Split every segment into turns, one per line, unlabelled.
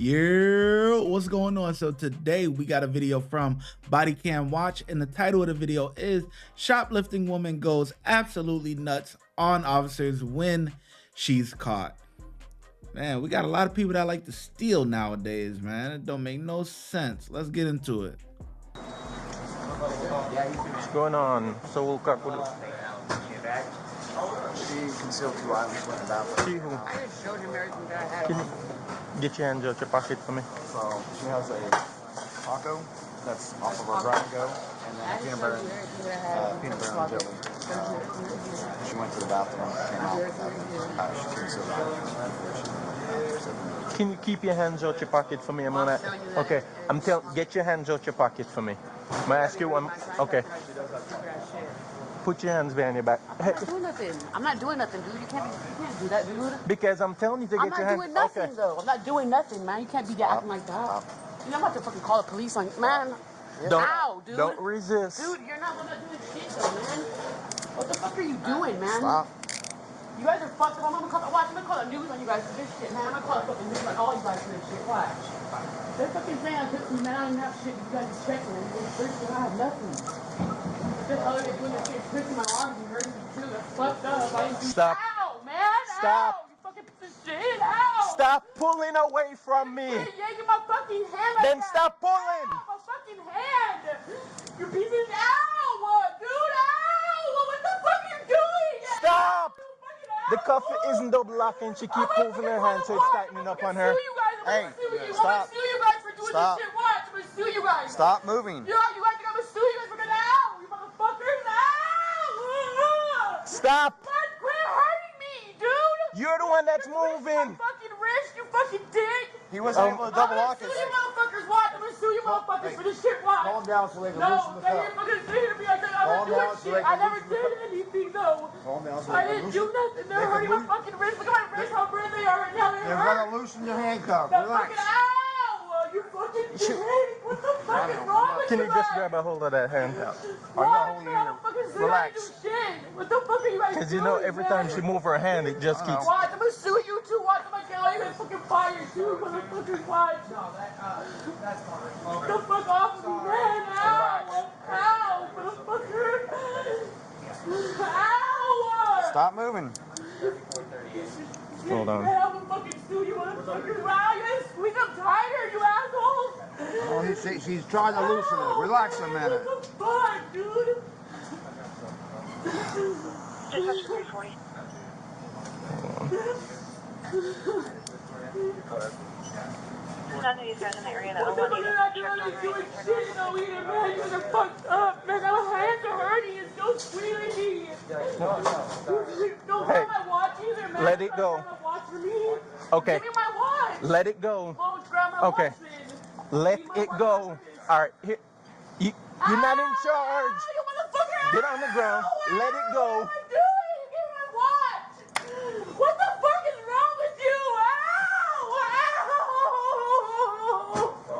Yeah, what's going on? So today we got a video from Body Cam Watch, and the title of the video is Shoplifting Woman Goes Absolutely Nuts on Officers When She's Caught. Man, we got a lot of people that like to steal nowadays, man. It don't make no sense. Let's get into it.
What's going on? Soul Kakulu.
She concealed 2 items in the bathroom.
See who?
I just showed him everything that I had.
Can you get your hands out your pocket for me?
So she has a taco that's off of her grab and go, and then a peanut butter and jelly. She went to the bathroom, came out with that. She concealed items.
Can you keep your hands out your pocket for me a moment? Okay, get your hands out your pocket for me. May I ask you one? Okay. Put your hands behind your back.
I'm not doing nothing. I'm not doing nothing, dude. You can't do that, dude.
Because I'm telling you to get your hands.
I'm not doing nothing, though. I'm not doing nothing, man. You can't be acting like that. You know, I'm about to fucking call the police on you, man. Ow, dude.
Don't resist.
Dude, I'm not doing shit, though, man. What the fuck are you doing, man?
Stop.
You guys are fucked up. I'm gonna call the news on you guys for this shit, man. I'm gonna call the fucking news on all you guys for this shit. Watch. They're fucking saying I'm pissing, man. I don't even have shit. You guys are checking, man. I have nothing. Just all they're doing is twisting my arms and hurting me too. That's fucked up. I didn't do.
Stop.
Ow, man.
Stop.
Ow. You fucking piece of shit. Ow.
Stop pulling away from me.
You're yanking my fucking hand like
Then
that.
stop pulling.
Ow, my fucking hand. You piece of shit. Ow, dude. Ow. What the fuck are you doing?
Stop.
Ow.
The cuff isn't double locking. She keeps moving her hand, so it's tightening up on her.
Hey,
stop. I'm gonna sue you guys for doing
Stop.
this shit. Watch. I'm gonna sue you guys.
Stop moving.
You acting like I'm gonna sue you guys for that. Ow. You motherfuckers. Ow.
Stop.
Man, quit hurting me, dude.
You're the one that's
My
moving.
fucking wrist, you fucking dick.
He wasn't able to double
I'm
lock
gonna
it.
sue you motherfuckers. Watch. I'm gonna sue you motherfuckers for this shit. Watch.
Calm down so they can
No,
loosen the
they
cuff.
ain't fucking saying to me like that. I'm
Calm
not
down
doing
so
shit.
they can
I never
loosen the
did anything though.
Calm down so
I
they can
didn't do
loosen.
nothing. They're hurting my fucking wrist. Look at my wrist, how red they are right now. They're
They're
hurt.
gonna loosen your handcuff.
That
Relax.
fucking ow! You fucking dick! What the fuck is wrong with
Can you
you
just
guys?
grab a hold of that hand?
I'm not
What?
holding
Man,
you.
I'm fucking sitting
Relax.
here and do shit. What the fuck are you guys doing?
Because you know every time she moves her hand, it just keeps.
Watch, I'm gonna sue you too. Watch, I'm gonna get all you guys fucking fired too, motherfuckers. Watch. No, that's fine. Get the fuck off of me, man. Ow! Ow, motherfucker. Ow!
Stop moving.
Hold on.
Man, I'm gonna fucking sue you, motherfuckers. Wow, you guys squeeze them tighter, you assholes.
Oh, she's trying to loosen it. Relax a minute.
What the fuck, dude?
Dispatch 340. None of these guys in the area that
What
I
the
want
fuck
you
are not
to
doing?
check
Doing
over.
shit no either, man. You guys are fucked up, man. My hands are hurting. It's so squealy. Don't
Hey,
grab my watch either, man.
let it go.
Grab my watch for me.
Okay.
Give me my watch.
Let it go.
Oh, grab my
Okay.
watch, man.
Let
Give me my
it
watch
go.
first.
All right. Here. You're not in charge.
Ah, you motherfucker.
Get on the ground. Let it go.
What am I doing? Give me my watch. What the fuck is wrong with you? Ow!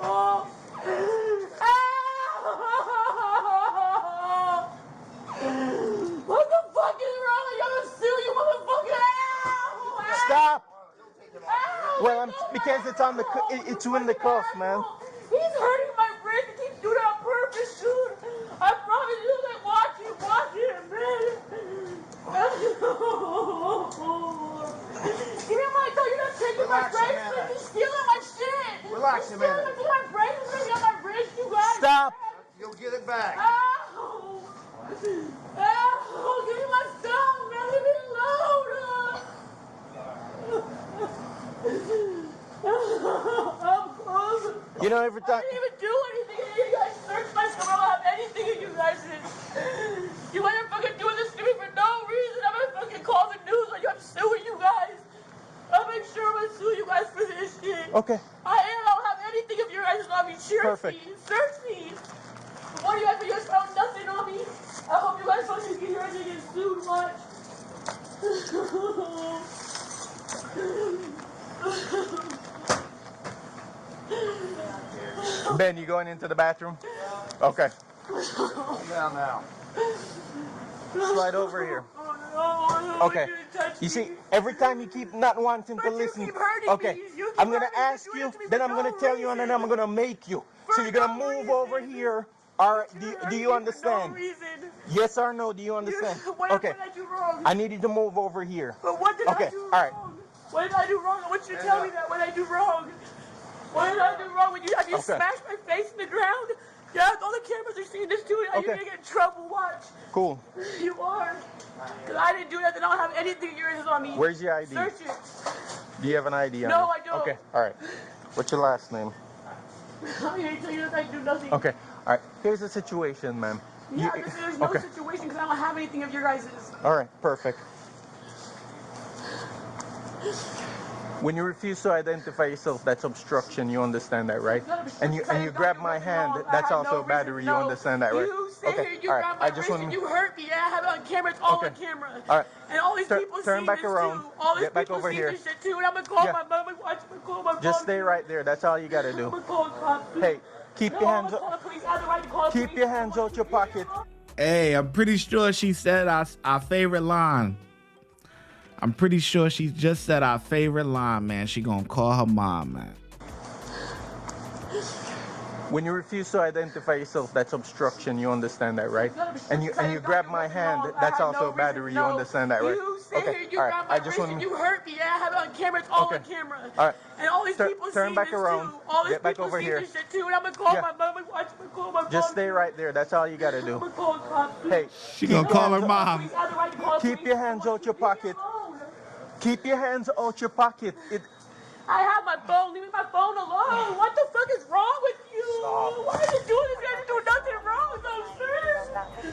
Ow! Ow! What the fuck is wrong with you? I'm gonna sue you, motherfucker! Ow! Ow!
Stop.
Ow!
Well, because it's on the it's in the cuff, man.
He's hurting my wrist. He keeps doing it on purpose, dude. I promise you that watch him, man. Give me my dog. You're not taking my
Relax a
bracelet.
minute.
You're stealing my shit.
Relax a minute.
You're stealing my bracelet. You got my wrist, you guys.
Stop.
You'll get it back.
Ow! Ow! Give me my stuff, man. Leave me alone. I'm close.
You know every
I
time.
didn't even do anything. You guys searched my stuff. I don't have anything in you guys. You guys are fucking doing this to me for no reason. I'm gonna fucking call the news on you. I'm suing you guys. I'll make sure I'm gonna sue you guys for this shit.
Okay.
I don't have anything of your guys on me. Search
Perfect.
me. Search me. What do you guys? You guys found nothing on me. I hope you guys fucking get your guys get sued much.
Ben, you going into the bathroom? Okay.
Calm down now.
Slide over here.
Oh no.
Okay. You see, every time you keep not wanting to listen. Okay. I'm gonna ask you, then I'm gonna tell you, and then I'm gonna make you. So you're gonna move over here. Or do you understand? Yes or no? Do you understand? Okay. I need you to move over here.
But what did I do wrong?
All right.
What did I do wrong? I want you to tell me that. What did I do wrong? What did I do wrong? Have you smashed my face in the ground? Yeah, all the cameras are seeing this too. You're gonna get in trouble. Watch.
Cool.
You are. Because I didn't do nothing. I don't have anything of yours on me.
Where's your ID?
Search it.
Do you have an ID on
No,
you?
I don't.
Okay. All right. What's your last name?
I can't tell you that I do nothing.
Okay. All right. Here's the situation, ma'am.
Yeah, there's no situation because I don't have anything of your guys's.
All right. Perfect. When you refuse to identify yourself, that's obstruction. You understand that, right? And you grab my hand, that's also battery. You understand that, right?
You sit here, you grab my wrist and you hurt me. I have it on camera. It's all on camera.
All right.
And all these people see
turn back
this
around.
too. All these
Get back
people
over
see
here.
this shit too. And I'm gonna call my mom. I'm gonna call my mom.
Just stay right there. That's all you gotta
I'm
do.
gonna call the cops.
Hey, keep your hands up. Keep your hands out your pocket.
Hey, I'm pretty sure she said our favorite line. I'm pretty sure she just said our favorite line, man. She gonna call her mom, man.
When you refuse to identify yourself, that's obstruction. You understand that, right? And you grab my hand, that's also battery. You understand that, right?
You sit here, you grab my wrist and you hurt me. I have it on camera. It's all on camera.
All right.
And all these people see
turn back
this
around.
too. All these
Get back
people
over
see
here.
this shit too. And I'm gonna call my mom. I'm gonna call my mom.
Just stay right there. That's all you gotta
I'm
do.
gonna call the cops.
Hey,
She gonna call her mom.
keep your hands out your pocket. Keep your hands out your pocket.
I have my phone. Leave my phone alone. What the fuck is wrong with you? Why are you doing this? You didn't do nothing wrong, though,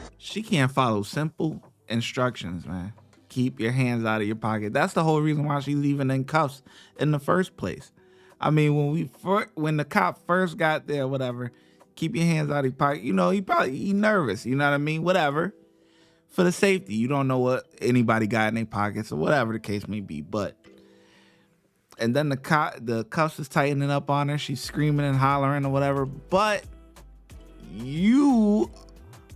sir.
She can't follow simple instructions, man. Keep your hands out of your pocket. That's the whole reason why she's leaving in cuffs in the first place. I mean, when the cop first got there, whatever, keep your hands out of your pocket. You know, he nervous. You know what I mean? Whatever. For the safety, you don't know what anybody got in their pockets or whatever the case may be. And then the cuffs is tightening up on her. She's screaming and hollering or whatever. But you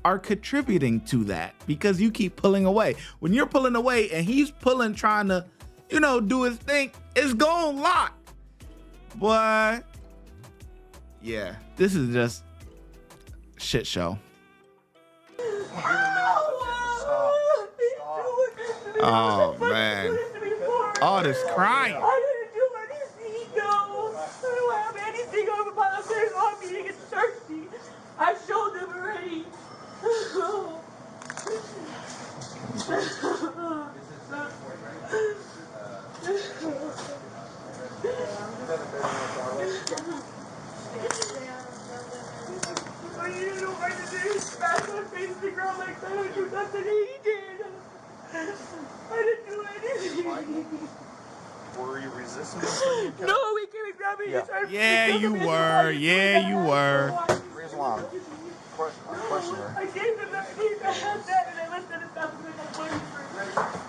are contributing to that because you keep pulling away. When you're pulling away and he's pulling, trying to, do his thing, it's going lock. Boy, yeah, this is just shit show. Oh man, all this crying.
I didn't do anything, no. I don't have anything over my face on me to get thirsty. I showed them already. I didn't know what to do. He smashed my face to the ground like that. I didn't do nothing. He did. I didn't do anything.
Were you resisting?
No, he came and grabbed me.
Yeah, you were. Yeah, you were.
The reason why I'm questioning her.
I gave him that. I had that, and I left it at that because I waited for it.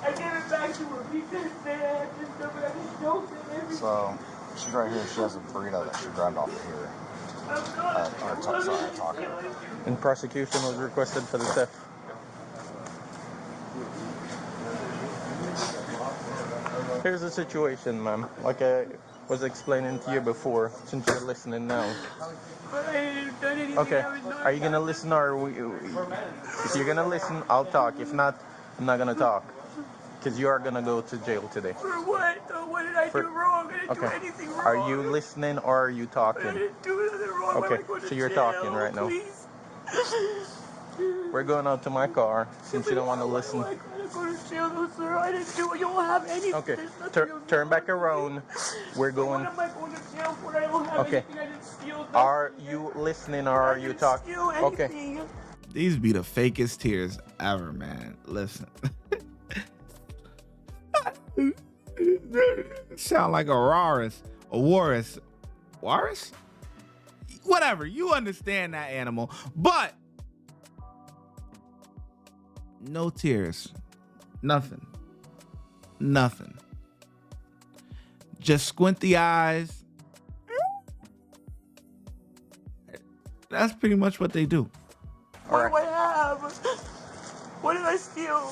I gave it back to him. He didn't say I had to do it. I just showed him everything.
So she's right here. She has a burrito that she grabbed off of here. Taco.
And prosecution was requested for the theft. Here's the situation, ma'am. Like I was explaining to you before, since you're listening now.
But I didn't do anything.
Okay, are you gonna listen or if you're gonna listen, I'll talk. If not, I'm not gonna talk. Because you are gonna go to jail today.
For what? What did I do wrong? I didn't do anything wrong.
Are you listening or are you talking?
I didn't do anything wrong.
Okay,
Why am I going to
so you're
jail?
talking right now.
Please.
We're going out to my car since you don't want to listen.
Why am I going to go to jail, though, sir? I didn't do it. You don't have anything.
Okay,
There's nothing
turn back around. We're going.
What am I going to jail for? I don't have anything. I didn't steal nothing.
Are you listening or are you talking?
Okay.
These be the fakest tears ever, man. Listen. Sound like a walrus. Walrus? Whatever. You understand that animal. But no tears. Nothing. Just squint the eyes. That's pretty much what they do.
What do I have? What did I steal?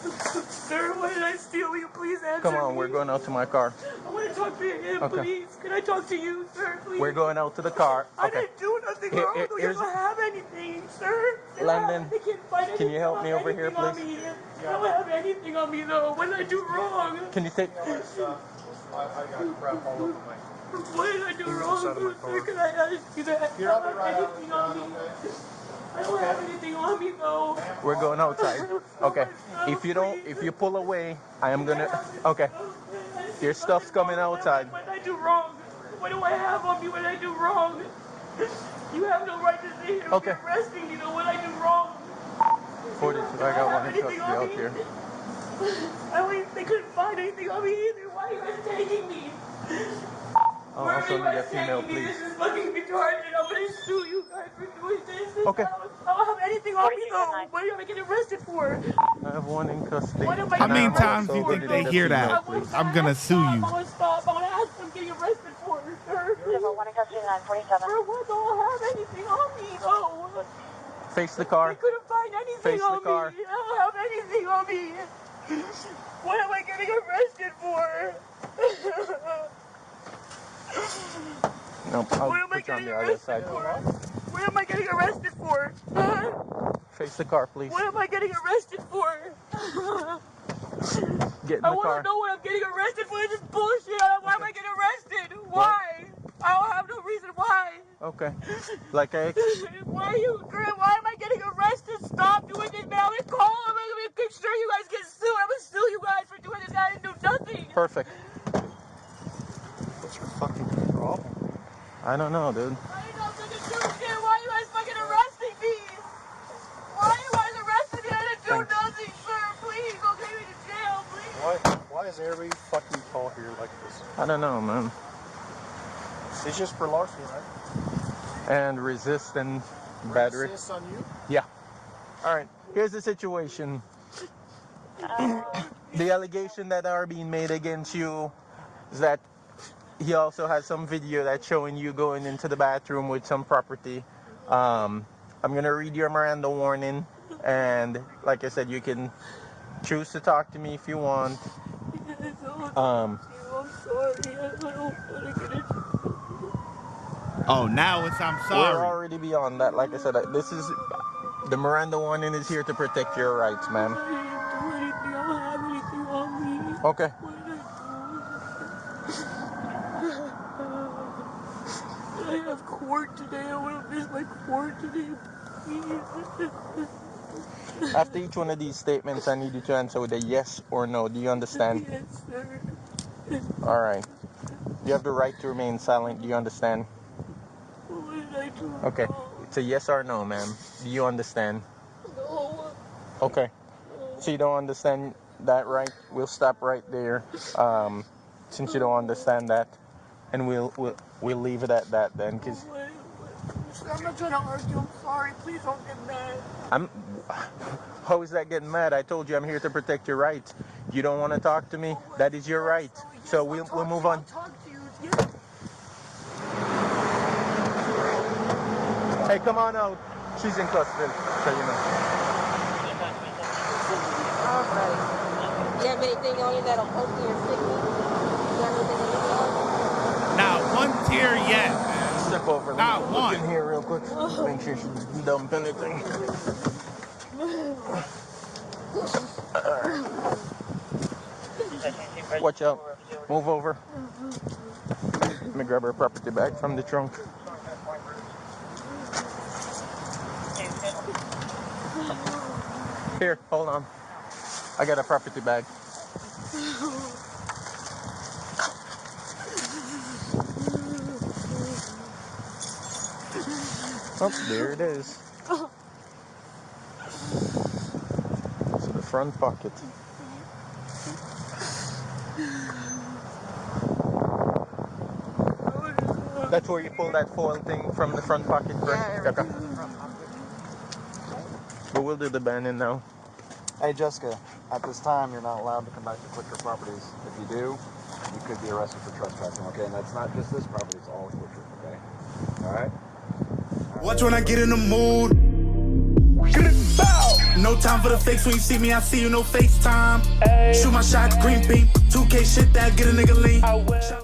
Sir, what did I steal? Will you please answer
Come on,
me?
we're going out to my car.
I want to talk to him,
Okay.
please. Can I talk to you, sir, please?
We're going out to the car.
I
Okay.
didn't do nothing
Here-
wrong.
here-
You
here's-
don't have anything, sir. They don't
Landon,
have- they can't find
can you
anything
help
on-
me over here,
anything on
please?
me. They don't have anything on me, though. What did I do wrong?
Can you take...
I got crap all over my...
What did I do wrong,
inside of my
sir?
car.
Can I ask you that?
You're
I
up
don't
right
have
out
anything
of
on me. I don't have anything on me, though.
We're going outside. Okay. If you pull away, I am gonna... Okay. Your stuff's coming outside.
What did I do wrong? What do I have on me? What did I do wrong? You have no right to say it.
Okay.
You're arresting me, though. What did I do wrong?
42, I got one in custody out here.
They couldn't find anything on me either. Why are you guys taking me?
I'll
Where
also
are you
need a
guys
female,
taking me?
please.
This is fucking retarded. I'm gonna sue you guys for doing this.
Okay.
I don't have anything on me though. What am I getting arrested for?
I have one in custody.
What am I
How many
getting
times
arrested
do you
for,
think they
though?
hear that?
I want to
I'm gonna sue you.
I want to stop. I want to ask them getting arrested for, sir.
Number 1 in custody, 947.
For what? I don't have anything on me though.
Face the car.
They couldn't find anything
Face the
on
car.
me. I don't have anything on me. What am I getting arrested for?
Nope, I'll
What am I
put you on
getting
the other
arrested
side.
for? What am I getting arrested for? Huh?
Face the car, please.
What am I getting arrested for?
Get in
I
the
want
car.
to know what I'm getting arrested for. This is bullshit. Why am I getting arrested? Why? I don't have no reason why.
Okay. Like I...
Why are you, Grant? Why am I getting arrested? Stop doing this, man. I'm gonna call him. I'm gonna make sure you guys get sued. I'm gonna sue you guys for doing this. I didn't do nothing.
Perfect.
What's your fucking problem?
I don't know, dude.
I ain't no fucking do shit. Why are you guys fucking arresting me? Why are you guys arresting me? I didn't do nothing, sir. Please, don't take me to jail, please.
Why is everybody fucking call here like this?
I don't know, man.
It's just for larceny, right?
And resist and battery.
Resist on you?
Yeah. All right. Here's the situation. The allegation that are being made against you is that he also has some video that's showing you going into the bathroom with some property. I'm gonna read your Miranda warning, and like I said, you can choose to talk to me if you want.
I'm sorry. I don't want to get it.
Oh, now it's I'm
We're
sorry.
already beyond that. Like I said, this is the Miranda warning is here to protect your rights, ma'am.
I didn't do anything. I don't have anything on me.
Okay.
What did I do? I have court today. I want to miss my court today. Please.
After each one of these statements, I need you to answer with a yes or no. Do you understand?
Yes, sir.
All right. You have the right to remain silent. Do you understand?
What did I do?
Okay. It's a yes or no, ma'am. Do you understand?
No.
Okay. So you don't understand that, right? We'll stop right there. Since you don't understand that, and we'll leave it at that then, because
I'm not trying to argue. I'm sorry. Please don't get mad.
how is that getting mad? I told you I'm here to protect your rights. You don't want to talk to me? That is your right. So we'll move on.
I'll talk to you. Yes.
Hey, come on out. She's in custody, so you know.
Alright. You have anything on you that'll poke you or stick me? You have anything on you?
Not one tear yet, man.
Step over.
Not
Look
one.
in here real quick. Make sure she doesn't dump anything. Watch out. Move over. Let me grab her property bag from the trunk. Here, hold on. I got a property bag. Oh, there it is. So the front pocket. That's where you pull that foil thing from the front pocket, correct?
Yeah,
Okay. But we'll do the banding now.
Hey, Jessica, at this time, you're not allowed to come back to Quicker Properties. If you do, you could be arrested for trespassing, okay? And that's not just this property, it's all Quicker, okay? All right?
Watch when I get in the mood. Bow!
No time for the fakes. When you see me, I see you, no FaceTime. Shoot my shot, green beam. 2K shit that get a nigga lean.